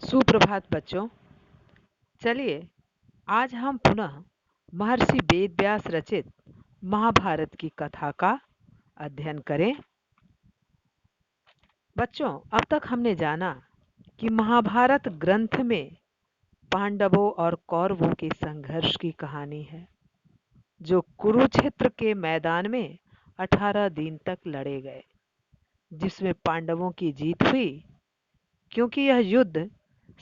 सुप्रभात बच्चों। चलिए आज हम पुनः महर्षि वेदव्यास रचित महाभारत की कथा का अध्ययन करें। बच्चों, अब तक हमने जाना कि महाभारत ग्रंथ में पांडवों और कौरवों के संघर्ष की कहानी है, जो कुरुक्षेत्र के मैदान में 18 दिन तक लड़े गए, जिसमें पांडवों की जीत हुई क्योंकि यह युद्ध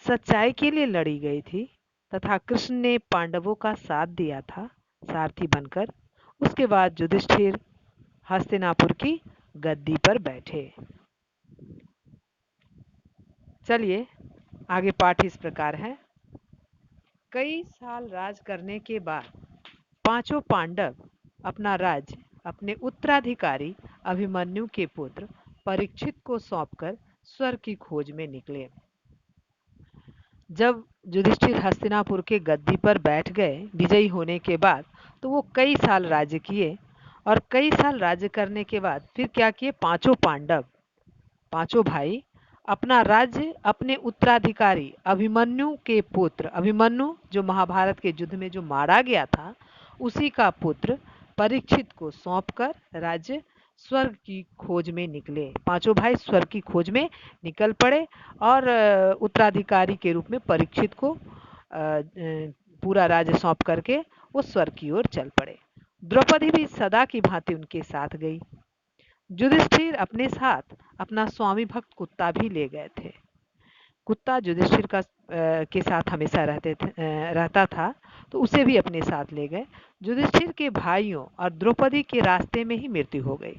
सच्चाई के लिए लड़ी गई थी तथा कृष्ण ने पांडवों का साथ दिया था सारथी बनकर। उसके बाद युधिष्ठिर हस्तिनापुर की गद्दी पर बैठे। चलिए आगे पाठ इस प्रकार है। कई साल राज करने के बाद पांचों पांडव अपना राज्य अपने उत्तराधिकारी अभिमन्यु के पुत्र परीक्षित को सौंपकर स्वर्ग की खोज में निकले। जब युधिष्ठिर हस्तिनापुर के गद्दी पर बैठ गए विजयी होने के बाद, तो वो कई साल राज्य किए और कई साल राज्य करने के बाद फिर क्या किए, पांचों पांडव, पांचों भाई अपना राज्य अपने उत्तराधिकारी अभिमन्यु के पुत्र, अभिमन्यु जो महाभारत के युद्ध में जो मारा गया था, उसी का पुत्र परीक्षित को सौंपकर राज्य स्वर्ग की खोज में निकले। पांचों भाई स्वर्ग की खोज में निकल पड़े और उत्तराधिकारी के रूप में परीक्षित को पूरा राज्य सौंप करके वो स्वर्ग की ओर चल पड़े। द्रौपदी भी सदा की भांति उनके साथ गई। युधिष्ठिर अपने साथ अपना स्वामी भक्त कुत्ता भी ले गए थे। कुत्ता युधिष्ठिर का के साथ हमेशा रहता था, तो उसे भी अपने साथ ले गए। युधिष्ठिर के भाइयों और द्रौपदी के रास्ते में ही मृत्यु हो गई।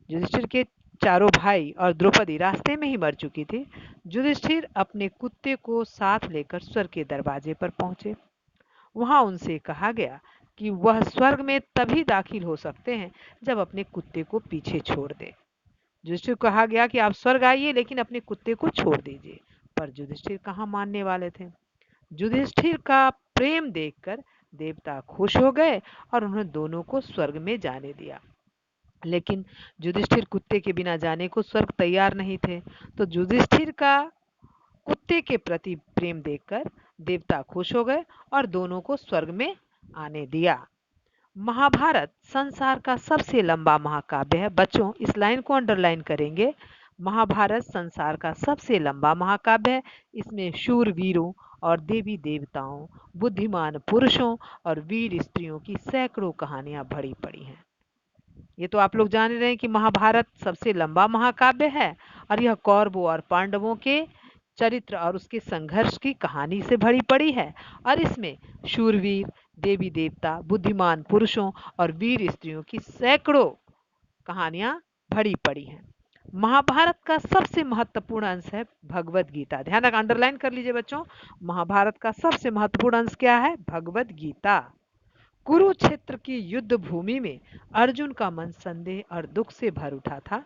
युधिष्ठिर के चारों भाई और द्रौपदी रास्ते में ही मर चुकी थी। युधिष्ठिर अपने कुत्ते को साथ लेकर स्वर्ग के दरवाजे पर पहुंचे। वहां उनसे कहा गया कि वह स्वर्ग में तभी दाखिल हो सकते हैं जब अपने कुत्ते को पीछे छोड़ दें। युधिष्ठिर को कहा गया कि आप स्वर्ग आइए लेकिन अपने कुत्ते को छोड़ दीजिए, पर युधिष्ठिर कहाँ मानने वाले थे। युधिष्ठिर का प्रेम देखकर देवता खुश हो गए और उन्होंने दोनों को स्वर्ग में जाने दिया। लेकिन युधिष्ठिर कुत्ते के बिना जाने को स्वर्ग तैयार नहीं थे, तो युधिष्ठिर का कुत्ते के प्रति प्रेम देखकर देवता खुश हो गए और दोनों को स्वर्ग में आने दिया। महाभारत संसार का सबसे लंबा महाकाव्य है। बच्चों, इस लाइन को अंडरलाइन करेंगे। महाभारत संसार का सबसे लंबा महाकाव्य है। इसमें शूरवीरों और देवी देवताओं, बुद्धिमान पुरुषों और वीर स्त्रियों की सैकड़ों कहानियां भरी पड़ी हैं। ये तो आप लोग जान रहे हैं कि महाभारत सबसे लंबा महाकाव्य है और यह कौरवों और पांडवों के चरित्र और उसके संघर्ष की कहानी से भरी पड़ी है। और इसमें शूरवीर, देवी देवता, बुद्धिमान पुरुषों और वीर स्त्रियों की सैकड़ों कहानियां भरी पड़ी हैं। महाभारत का सबसे महत्वपूर्ण अंश है भगवत गीता। ध्यान रख, अंडरलाइन कर लीजिए बच्चों। महाभारत का सबसे महत्वपूर्ण अंश क्या है? भगवत गीता। कुरुक्षेत्र की युद्ध भूमि में अर्जुन का मन संदेह और दुख से भर उठा था।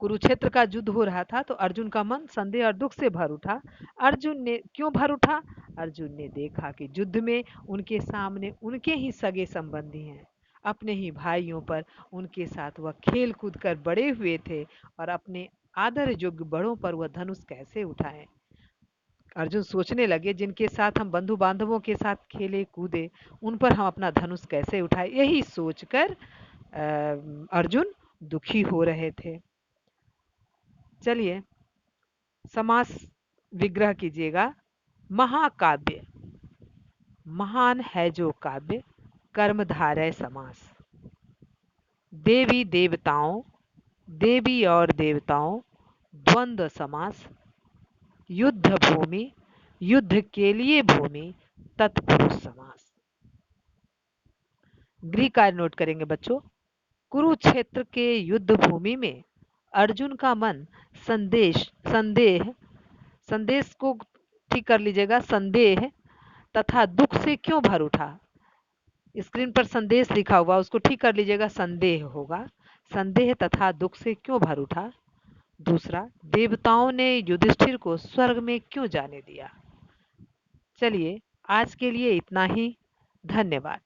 कुरुक्षेत्र का युद्ध हो रहा था तो अर्जुन का मन संदेह और दुख से भर उठा। अर्जुन ने क्यों भर उठा? अर्जुन ने देखा कि युद्ध में उनके सामने उनके ही सगे संबंधी हैं, अपने ही भाइयों पर उनके साथ वह खेल कूद कर बड़े हुए थे और अपने आदर योग्य बड़ों पर वह धनुष कैसे उठाए। अर्जुन सोचने लगे, जिनके साथ हम बंधु बांधवों के साथ खेले कूदे, उन पर हम अपना धनुष कैसे उठाए। यही सोचकर अर्जुन दुखी हो रहे थे। चलिए समास विग्रह कीजिएगा। महाकाव्य, महान है जो काव्य, कर्मधारय समास। देवी देवताओं, देवी और देवताओं, द्वंद्व समास। युद्ध भूमि, युद्ध के लिए भूमि, तत्पुरुष समास। गृह कार्य नोट करेंगे बच्चों। कुरुक्षेत्र के युद्ध भूमि में अर्जुन का मन संदेह संदेश को ठीक कर लीजिएगा, संदेह तथा दुख से क्यों भर उठा। स्क्रीन पर संदेश लिखा हुआ, उसको ठीक कर लीजिएगा, संदेह होगा। संदेह तथा दुख से क्यों भर उठा। दूसरा, देवताओं ने युधिष्ठिर को स्वर्ग में क्यों जाने दिया। चलिए आज के लिए इतना ही। धन्यवाद।